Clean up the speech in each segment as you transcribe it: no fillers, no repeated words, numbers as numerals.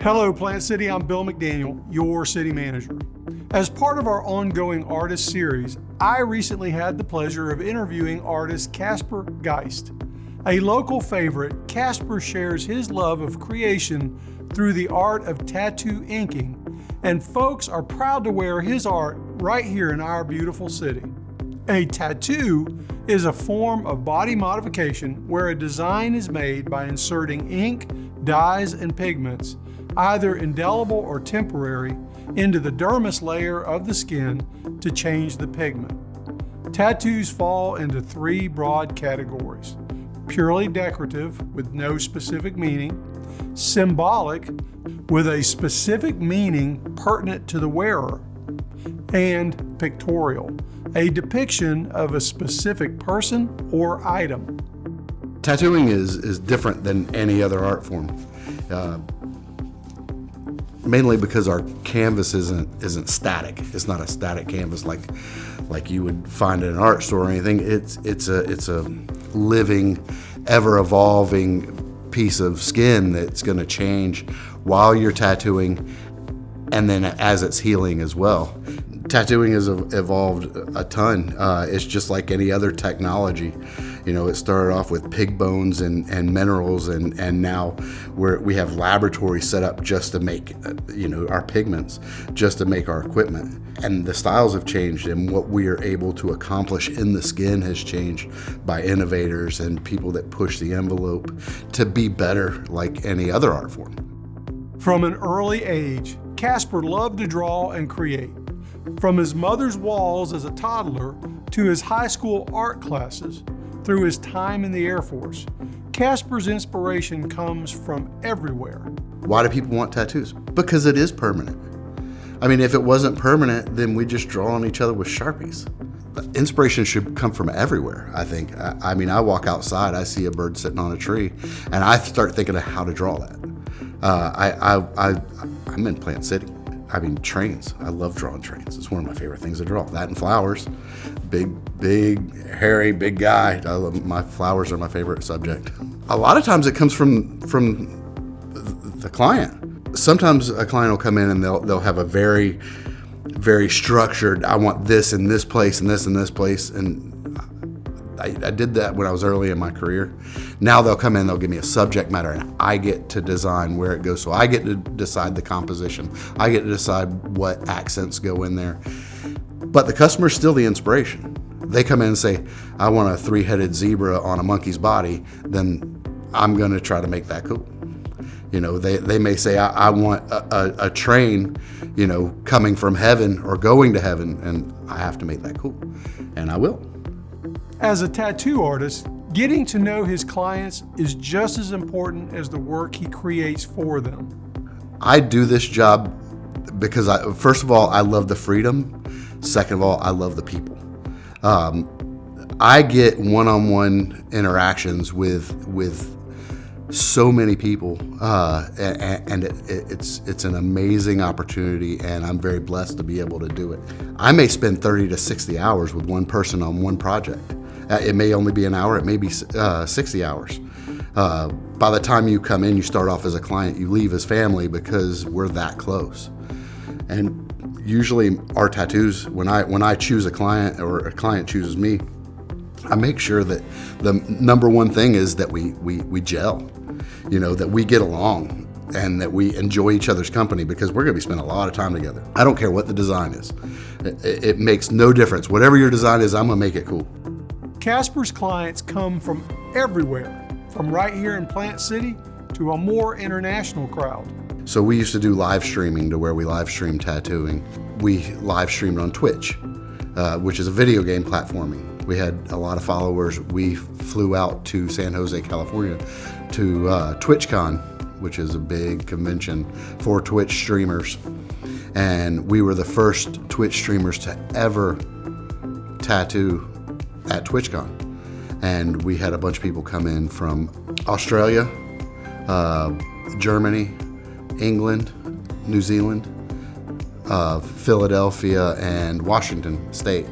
Hello, Plant City. I'm Bill McDaniel, your city manager. As part of our ongoing artist series, I recently had the pleasure of interviewing artist Casper Geist. A local favorite, Casper shares his love of creation through the art of tattoo inking, and folks are proud to wear his art right here in our beautiful city. A tattoo is a form of body modification where a design is made by inserting ink, dyes, and pigments, either indelible or temporary, into the dermis layer of the skin to change the pigment. Tattoos fall into three broad categories: purely decorative with no specific meaning, symbolic with a specific meaning pertinent to the wearer, and pictorial, a depiction of a specific person or item. Tattooing is different than any other art form. Mainly because our canvas isn't static. It's not a static canvas like you would find in an art store or anything. It's a living, ever evolving piece of skin that's going to change while you're tattooing, and then as it's healing as well. Tattooing has evolved a ton. It's just like any other technology. You know, it started off with pig bones and minerals, and now we have laboratories set up just to make, our pigments, just to make our equipment. And the styles have changed, and what we are able to accomplish in the skin has changed by innovators and people that push the envelope to be better like any other art form. From an early age, Casper loved to draw and create. From his mother's walls as a toddler to his high school art classes, through his time in the Air Force, Casper's inspiration comes from everywhere. Why do people want tattoos? Because it is permanent. I mean, if it wasn't permanent, then we just draw on each other with Sharpies. The inspiration should come from everywhere, I think. I mean, I walk outside, I see a bird sitting on a tree, and I start thinking of how to draw that. I'm in Plant City. I mean, trains. I love drawing trains. It's one of my favorite things to draw. That and flowers. Big, hairy, big guy. My flowers are my favorite subject. A lot of times it comes from the client. Sometimes a client will come in and they'll have a very, very structured, I want this in this place and this in this place. And I did that when I was early in my career. Now they'll come in, they'll give me a subject matter, and I get to design where it goes. So I get to decide the composition. I get to decide what accents go in there. But the customer's still the inspiration. They come in and say, I want a three-headed zebra on a monkey's body, then I'm going to try to make that cool. You know, they may say, I want a train, coming from heaven or going to heaven, and I have to make that cool. And I will. As a tattoo artist, getting to know his clients is just as important as the work he creates for them. I do this job because, first of all, I love the freedom. Second of all, I love the people. I get one-on-one interactions with so many people, and it's an amazing opportunity, and I'm very blessed to be able to do it. I may spend 30 to 60 hours with one person on one project. It may only be an hour, it may be 60 hours. By the time you come in, you start off as a client, you leave as family because we're that close. And usually our tattoos, when I choose a client or a client chooses me, I make sure that the number one thing is that we gel, that we get along and that we enjoy each other's company, because we're going to be spending a lot of time together. I don't care what the design is. It makes no difference. Whatever your design is, I'm going to make it cool. Casper's clients come from everywhere, from right here in Plant City to a more international crowd. So we used to do live streaming to where we live stream tattooing. We live streamed on Twitch, which is a video game platforming. We had a lot of followers. We flew out to San Jose, California to TwitchCon, which is a big convention for Twitch streamers. And we were the first Twitch streamers to ever tattoo at TwitchCon. And we had a bunch of people come in from Australia, Germany, England, New Zealand, Philadelphia, and Washington State.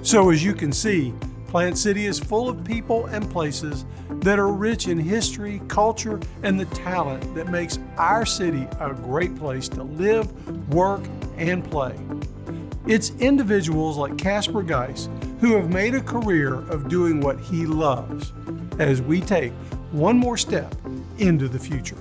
So as you can see, Plant City is full of people and places that are rich in history, culture, and the talent that makes our city a great place to live, work, and play. It's individuals like Casper Geist who have made a career of doing what he loves as we take one more step into the future.